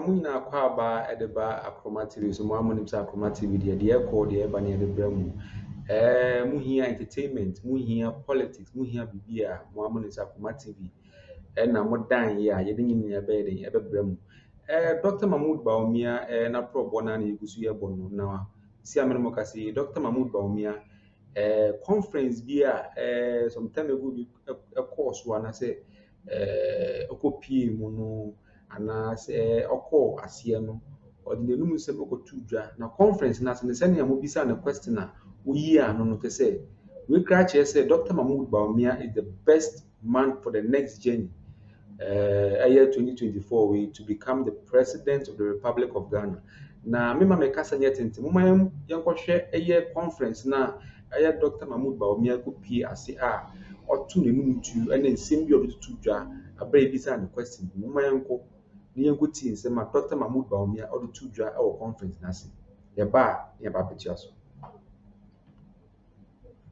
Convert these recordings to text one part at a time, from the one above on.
muna kwaba edeba Akroma TV so mo amonim sa Akroma TV de call de eba ne de bramu mu hia entertainment mu hia politics mu hia bibia mo amonim sa Akroma TV na mo dan ye a ye de nyinya be de ebe bramu Dr. Mahmoud Bawumia na probo na na yigusu ye bono na si amene mo kasi Dr. Mahmoud Bawumia conference bi a some time ago bi course one say okopie mu no ana se okọ asie no ordinary se okotu dwa na conference na se ne mo bisa na question na oyi ano no te say we crash say Dr. Mahmoud Bawumia is the best man for the next journey year 2024 we to become the president of the Republic of Ghana na mema me kasa nye tente mo mayam yenkohwe conference na Dr. Mahmoud Bawumia ko pie ase a otu ne numutu ene nsem bi obetutu dwa abere bisa na question mo mayanko ni yenko ti nsem a Dr. Mahmoud Bawumia obetutu dwa e conference na ase ye ba petua so.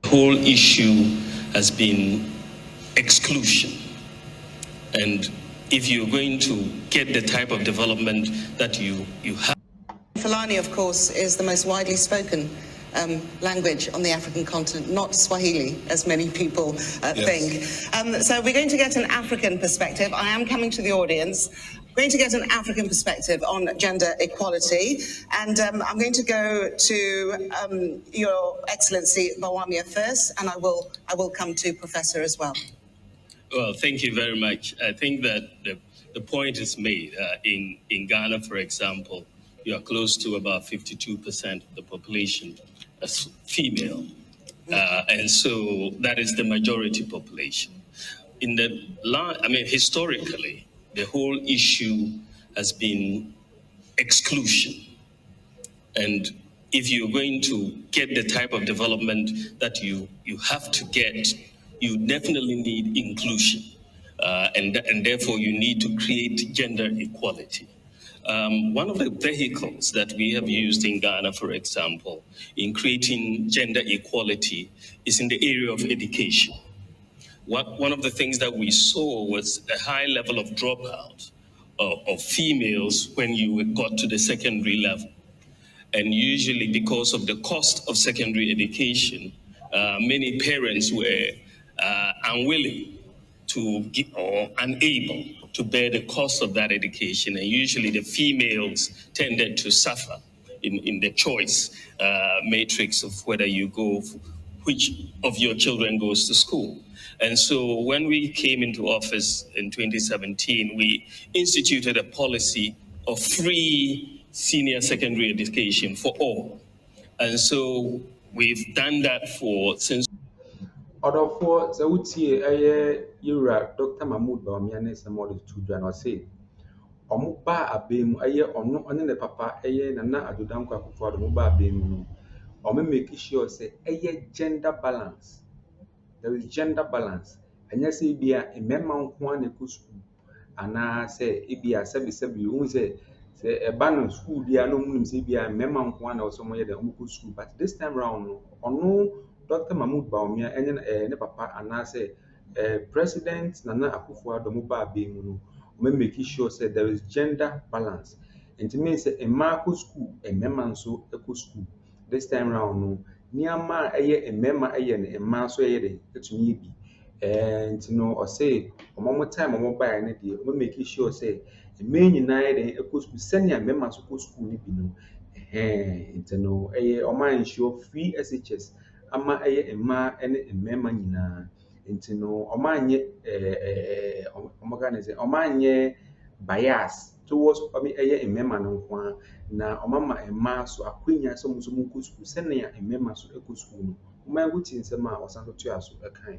Whole issue has been exclusion. And if you're going to get the type of development that you have. Fulani, of course, is the most widely spoken language on the African continent, not Swahili, as many people think. So we're going to get an African perspective. I am coming to the audience. We're going to get an African perspective on gender equality. And I'm going to go to Your Excellency Bawumia first, and I will come to Professor as well. Well, thank you very much. I think that the point is made. In Ghana, for example, you are close to about 52% of the population as female. And so that is the majority population. Historically, the whole issue has been exclusion. And if you're going to get the type of development that you have to get, you definitely need inclusion, and therefore you need to create gender equality. One of the vehicles that we have used in Ghana, for example, in creating gender equality is in the area of education. One of the things that we saw was a high level of dropout of females when you got to the secondary level. And usually because of the cost of secondary education, many parents were unwilling to give or unable to bear the cost of that education. And usually the females tended to suffer in the choice matrix of whether you go, which of your children goes to school. And so when we came into office in 2017, we instituted a policy of free senior secondary education for all. And so we've done that since. Odofo se wutie eye yura Dr. Mahmoud Bawumia ne semode to dwa no say omo ba abemu eye ono one ne papa eye nana adodanko akufo ado mo ba abemu no omo make sure say eye gender balance. There is gender balance. Anya say bia emema nko aneko school ana say bia sebi you say eba no school dia no munim say bia emema nko an also mo ye de omo ko school, but this time round no ono Dr. Mahmoud Bawumia ne papa ana say President Nana Akufo-Addo mo ba abemu no omo make sure say there is gender balance. It means say emma ko school emema nso eko school. This time round no niama eye emema eye ne emma so eye de etumi bi and o say omo time omo buy na de omo make sure say emma nyina eye de eko school senior emma so ko school ni bi no eye omo ensure free SHS ama eye emma ene emma nyina omo anye omo ga say omo anye bias towards eye emma no nko na omama emma so akwenya so muso mu ko school senior emma so eko school no my wuti nsema osanso to aso ekan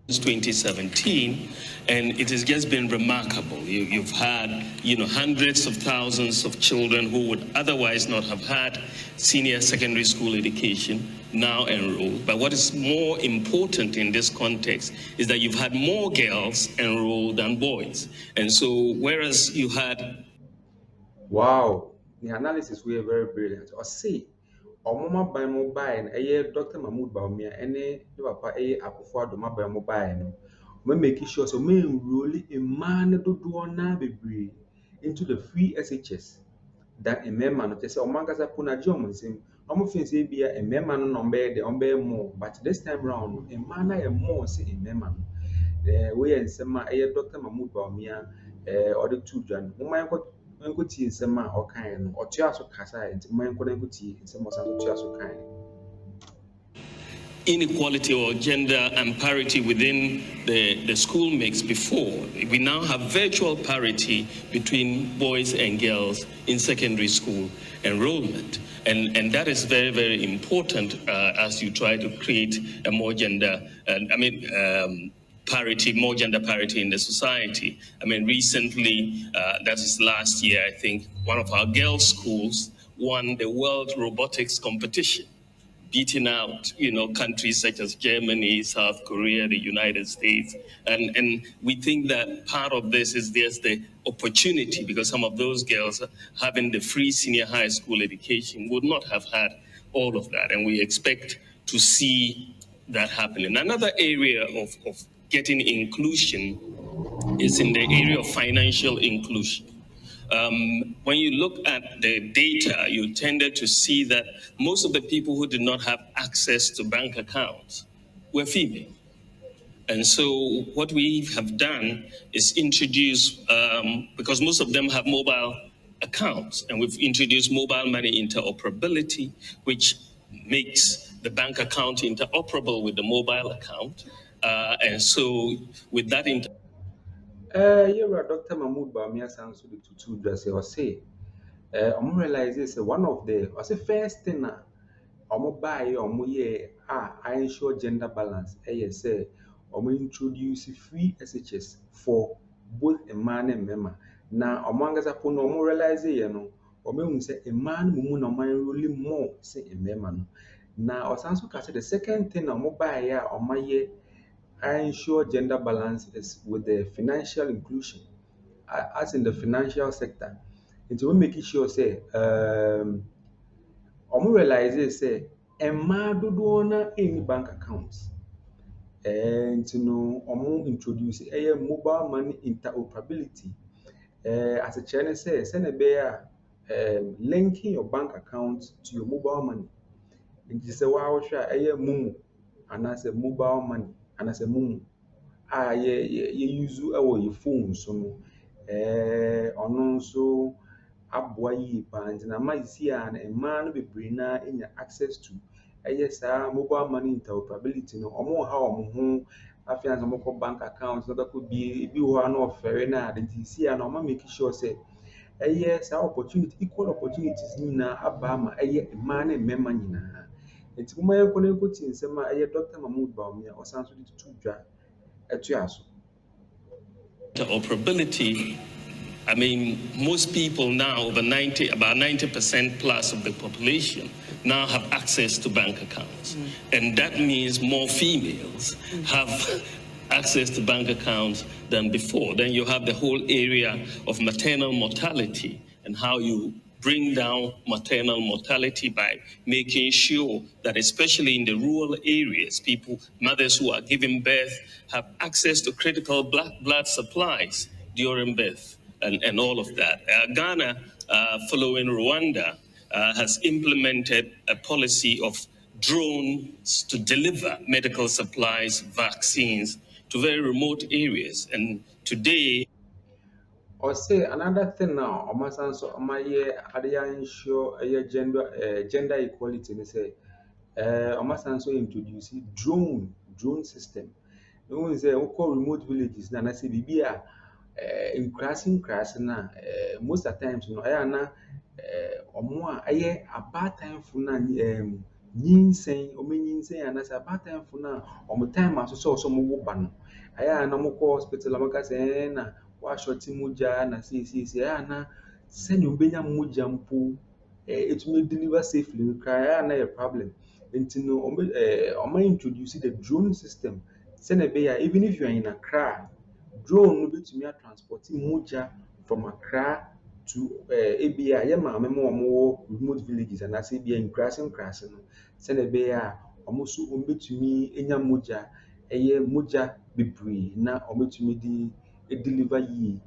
2017, and it has just been remarkable. You've had, hundreds of thousands of children who would otherwise not have had senior secondary school education now enrolled. But what is more important in this context is that you've had more girls enrolled than boys. And so, whereas you had... Wow, the analysis were very brilliant. Or see, Omoma by mobile, Dr. Mahmoud Bawumia, any papa Akufo-Addo by mobile. No, we make sure so me really a man do na be brave. into the free SHS than a member. No, say Omangasa Puna Jomonsim. I'm say be a member no number more, but this time round, a man a more say a member. We and Sema a Dr. Mahmoud Bawumia or the two Jan, whom I got tea in Sema or kind or Tiaso Casa and my tea in some of Tiaso kind. Inequality or gender and parity within the school mix before. We now have virtual parity between boys and girls in secondary school enrollment. And that is very, very important as you try to create a more gender, parity, more gender parity in the society. I mean, recently, that is last year, I think, one of our girls' schools won the World Robotics Competition, beating out, countries such as Germany, South Korea, the United States. And we think that part of this is there's the opportunity, because some of those girls having the free senior high school education would not have had all of that. And we expect to see that happening. Another area of getting inclusion is in the area of financial inclusion. When you look at the data, you tended to see that most of the people who did not have access to bank accounts were female. And so what we have done is introduce, because most of them have mobile accounts, and we've introduced mobile money interoperability, which makes the bank account interoperable with the mobile account. And so with that You're Dr. Mahmoud Bawumia sounds to the two dress or say, realize this one of the, I say, first thing. Buy or year I ensure gender balance. Say, introduce free SHS for both a man and member. Now, among us upon no more realize, say a man who no mind really more say a member. Now, or sounds like the second thing buy or my year I ensure gender balance is with the financial inclusion, as in the financial sector. And so we making sure say realize say mmaa dodoɔ no any bank accounts, and introduce mobile money interoperability. As a China says, send a bear linking your bank account to your mobile money. And you say, wow, mumu, and I say mobile money, and I say mumu. Use your phone, so no, so aboa yie paa nti na ma si a na mmaa no bebree na enya access to mobile money interoperability no ha ho afia nso mo bank account no bɛkɔ bi ho a na ɔfɛre na ade nti si a na make sure say opportunity equal opportunities nyinaa aba ma mmaa ne mmarima nyinaa nti mo yɛ kɔ na nkɔ tie nsɛm a Dr. Mahmoud Bawumia ɔsan so de tutu dwa ɛtoa so interoperability. I mean, most people now, about 90% plus of the population now have access to bank accounts. And that means more females have access to bank accounts than before. Then you have the whole area of maternal mortality and how you bring down maternal mortality by making sure that, especially in the rural areas, mothers who are giving birth have access to critical blood supplies during birth. And all of that. Ghana, following Rwanda, has implemented a policy of drones to deliver medical supplies, vaccines to very remote areas. And today, or say another thing now, so ensure gender equality. They say, so introduce drone system. No one say, call remote villages. Na say bibia in crossing na most of the times na a bad time for na nyinsɛn anaasɛ abaatan fo no a time aso sɛ ɔmo ba no na mokɔ hospital a maka sɛ na wahyɔte mogya na seesiesie na sɛnea wobɛnya mogya mpo ɛtumi deliver safely no koraa na yɛ problem nti no ɔma introduce the drone system sɛnea ɛbɛyɛ even if you are in Accra, drone no betumi transport mogya from Accra to ABA, maame ma ɔmo remote villages and as ABA in crossing no sɛnea ɛbɛyɛ a ɔmo so betumi enya mogya mogya bebree na ɔmo betumi de deliver yie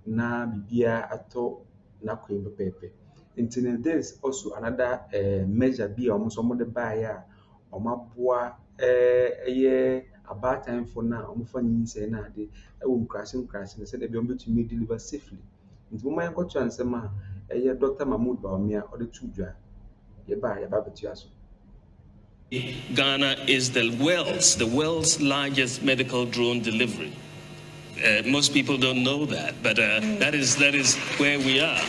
na bibia ato na kwen pepepe. Nti there is also another measure bi a ɔmo de baeɛ a ɔmo aboa ɛyɛ abaatanfo na ɔmo fa nyinsɛn na ade ɛwɔ nkurase no sɛdeɛ bia ɔmo betumi deliver safely. Nti momma yɛnkɔto ansɛm a ɛyɛ Dr. Mahmood Bawumia ɔde to dwa. Yɛba bɛtua so. Ghana is the world's largest medical drone delivery. Most people don't know that, but that is where we are.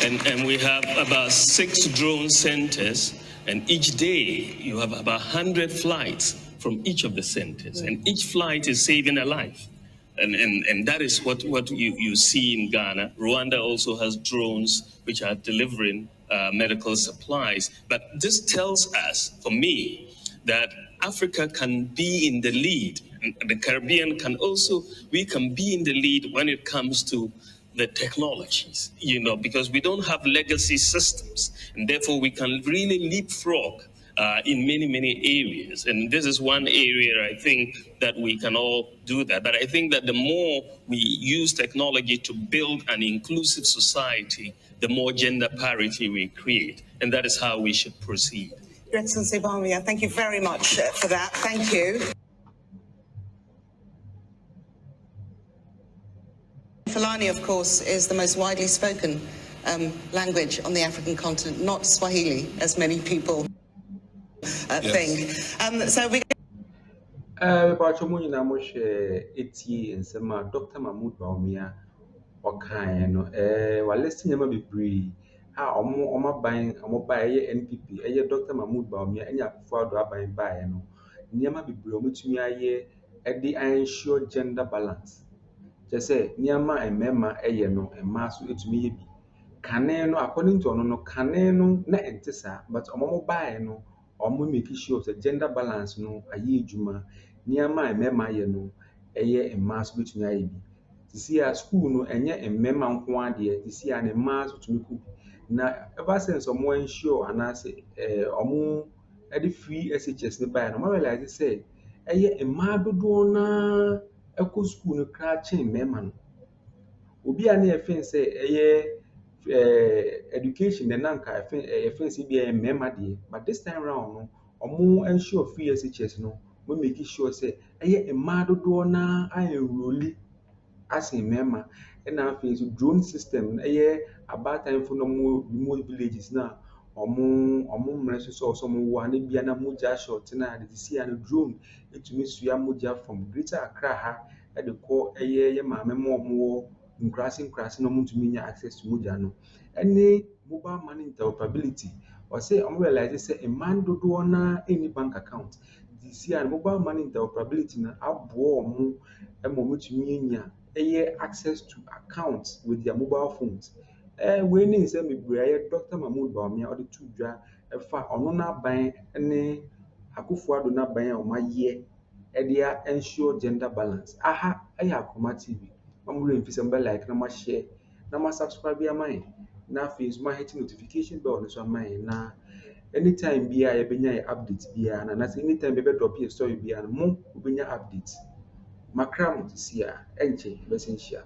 And we have about 6 drone centers, and each day you have about 100 flights from each of the centers, and each flight is saving a life. And that is what you see in Ghana. Rwanda also has drones which are delivering medical supplies. But this tells us, for me, that Africa can be in the lead. And the Caribbean we can be in the lead when it comes to the technologies, because we don't have legacy systems, and therefore we can really leapfrog in many areas. And this is one area I think that we can all do that. But I think that the more we use technology to build an inclusive society, the more gender parity we create. And that is how we should proceed. Your Excellency Bawumia, thank you very much for that. Thank you. Fulani, of course, is the most widely spoken language on the African continent, not Swahili, as many people think. So we. Bacho mo nyina mo hwe etie nsɛm a Dr. Mahmood Bawumia ɔkaeɛ no walesi nyama bebree a ɔmo aban ɔmo ba ɛyɛ NPP ɛyɛ Dr. Mahmood Bawumia ɛne Akufo-Addo aban baeɛ no nyama bebree ɔmo tumi ayɛ ɛde ensure gender balance. Just say nyama mmarima ɛyɛ no mmaa so etumi yɛ bi. Kane no according to ɔno no kane no na ɛnte saa but ɔmo baeɛ no ɔmo make sure sɛ gender balance no ayɛ adwuma. Nyama mmarima ayɛ no ɛyɛ mmaa so betumi ayɛ bi. Sisi a school no ɛnyɛ mmarima nko adeɛ sisi a ne mmaa so tumi kɔ bi. Na ever since ɔmo ensure anaasɛ ɔmo ɛde free SHS ne baeɛ no ɔmo realize sɛ ɛyɛ mmaa dodoɔ naa ɛkɔ school no kra kyɛn mmarima no. Obi a ne yɛfɛn sɛ ɛyɛ education na nanka yɛfɛn sɛ bi ɛyɛ mmarima deɛ, but this time round no ɔmo ensure free SHS no mo make sure sɛ ɛyɛ mmaa dodoɔ naa enrolli asen mmarima. Ɛna afei nso drone system ɛyɛ abaatanfo no mo remote villages na ɔmo mmerɛ so sɛ ɔmo wɔ ne bia na mogya short na de si a no drone etumi sua mogya from Greater Accra ha ɛde kɔ ɛyɛ yɛ maame mo ɔmo wɔ nkurase na ɔmo ntumi nya access to mogya no. Ɛne mobile money interoperability ɔsɛ ɔmo realize sɛ mmaa dodoɔ naa ɛni bank account. Si a mobile money interoperability na aboa ɔmo ɛma ɔmo tumi nya ɛyɛ access to accounts with their mobile phones. We ne nsɛm bebree ɛyɛ Dr. Mahmood Bawumia ɔde to dwa ɛfa ɔno n'aban ne Akufo-Addo n'aban a ɔmo ayɛ ɛde ensure gender balance. Aha ɛyɛ Akroma TV. Ɔmo wura mfi sɛ mbɛ like na ma share na ma subscribe ama yɛn. Na afei nso ma hit notification bell no so ama yɛn na anytime bia yɛbɛnya yɛ update bia na anytime bɛbɛ drop yɛ story bia no mo wobɛnya update. Makra mo sisi a ɛnkyɛ bɛsɛ nhyia.